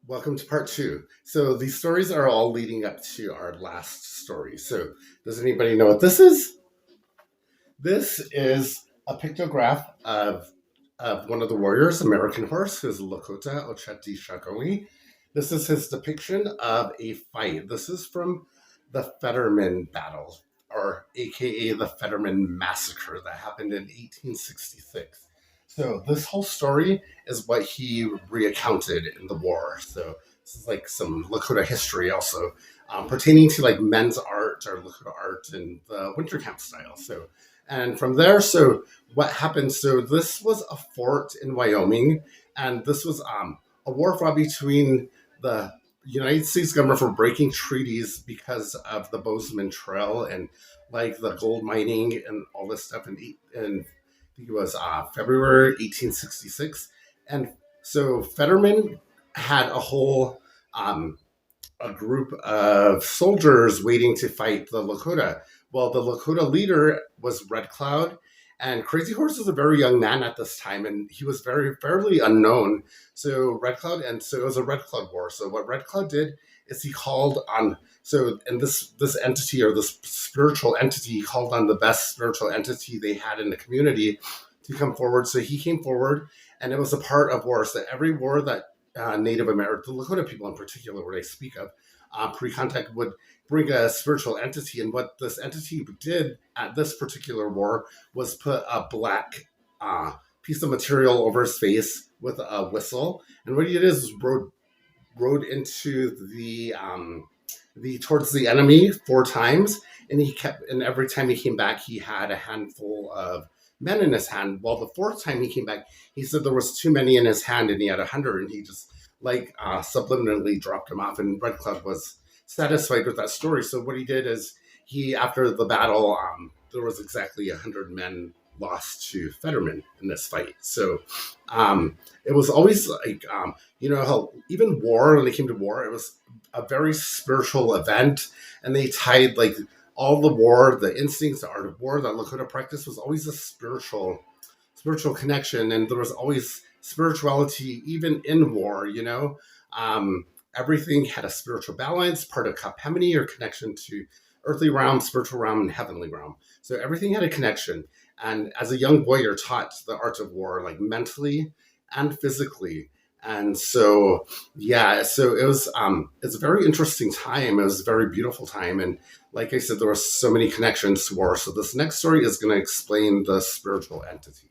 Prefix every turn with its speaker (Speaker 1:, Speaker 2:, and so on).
Speaker 1: Welcome to part two. So these stories are all leading up to our last story. So does anybody know what this is? This is a pictograph of one of the warriors, American Horse, who's Lakota Ocheti Shakoni. This is his depiction of a fight. This is from the Fetterman Battle, or AKA the Fetterman Massacre that happened in 1866. So this whole story is what he recounted in the war. So this is like some Lakota history also, pertaining to like men's art or Lakota art and the winter camp style. So and from there, so what happened? So this was a fort in Wyoming, and this was a war fought between the United States government for breaking treaties because of the Bozeman Trail and like the gold mining and all this stuff. And I think it was February 1866, and so Fetterman had um, a group of soldiers waiting to fight the Lakota. Well, the Lakota leader was Red Cloud, and Crazy Horse was a very young man at this time, and he was very fairly unknown. So Red Cloud, and so it was a Red Cloud war. So what Red Cloud did is he called on and this entity or this spiritual entity he called on the best spiritual entity they had in the community to come forward. So he came forward, and it was a part of war. So every war that Native American, the Lakota people in particular, where they speak of pre-contact, would bring a spiritual entity. And what this entity did at this particular war was put a black piece of material over his face with a whistle. And what he did is rode into the towards the enemy 4 times, and every time he came back, he had a handful of men in his hand. Well, the 4th time he came back, he said there was too many in his hand, and he had 100, and he just subliminally dropped them off. And Red Cloud was satisfied with that story. So what he did is after the battle, there was exactly 100 men lost to Fetterman in this fight. So it was always like how even war, when they came to war, it was a very spiritual event, and they tied like all the war, the instincts, the art of war that Lakota practice was always a spiritual connection, and there was always spirituality even in war. Everything had a spiritual balance, part of Kapemini or connection to earthly realm, spiritual realm, and heavenly realm. So everything had a connection. And as a young boy, you're taught the art of war, like mentally and physically. And so, yeah, so it's a very interesting time. It was a very beautiful time. And like I said, there were so many connections to war. So this next story is going to explain the spiritual entity.